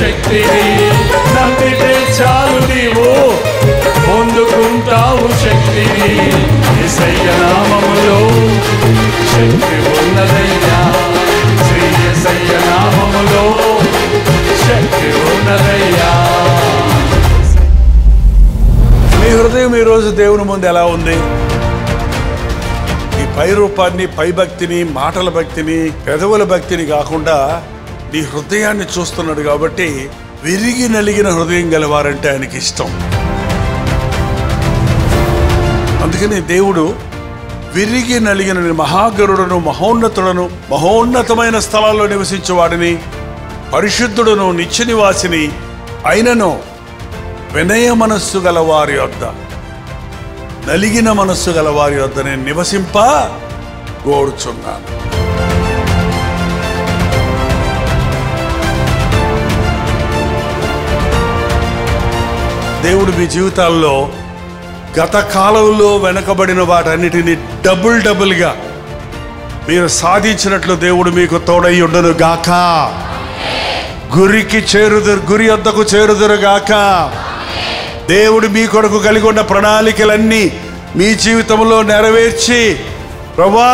శక్తిని, నమ్మితే చాలు నీవు పొందుకుంటావు శక్తిని. యేసయ్య నామములో శక్తి ఉన్నదయ్యా, శ్రీ యేసయ్య నామములో శక్తి ఉన్నదయ్యా. మీ హృదయం ఈరోజు దేవుని ముందు ఎలా ఉంది? నీ పై రూపాన్ని, పై భక్తిని, మాటల భక్తిని, పెదవుల భక్తిని కాకుండా నీ హృదయాన్ని చూస్తున్నాడు. కాబట్టి విరిగి నలిగిన హృదయం గలవారంటే ఆయనకి ఇష్టం. అందుకని దేవుడు విరిగి నలిగిన మహాగరుడును, మహోన్నతుడను, మహోన్నతమైన స్థలాల్లో నివసించేవాడిని, పరిశుద్ధుడును, నిత్య నివాసిని అయినను వినయ మనస్సు గల వారి వద్ద, నలిగిన మనస్సు గల వారి వద్ద నేను నివసింప కోరుచున్నాను. దేవుడు మీ జీవితాల్లో గత కాలంలో వెనకబడిన వాటన్నిటినీ డబుల్గా మీరు సాధించినట్లు దేవుడు మీకు తోడై ఉండును గాక. గురి వద్దకు చేరుదురు గాక. దేవుడు మీ కొరకు కలిగి ఉన్న ప్రణాళికలన్నీ మీ జీవితంలో నెరవేర్చి, ప్రభువా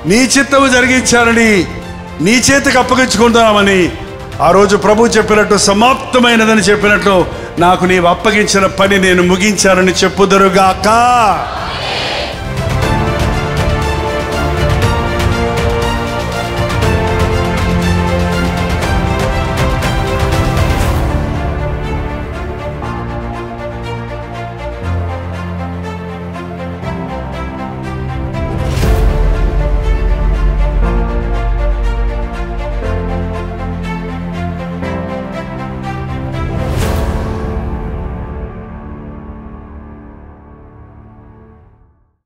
నీ చిత్తము జరిగించాలని నీ చేతికి అప్పగించుకుందామని ఆ రోజు ప్రభు చెప్పినట్టు, సమాప్తమైనదని చెప్పినట్లు, నాకు నీవు అప్పగించిన పని నేను ముగించానని చెప్పుదురుగాక.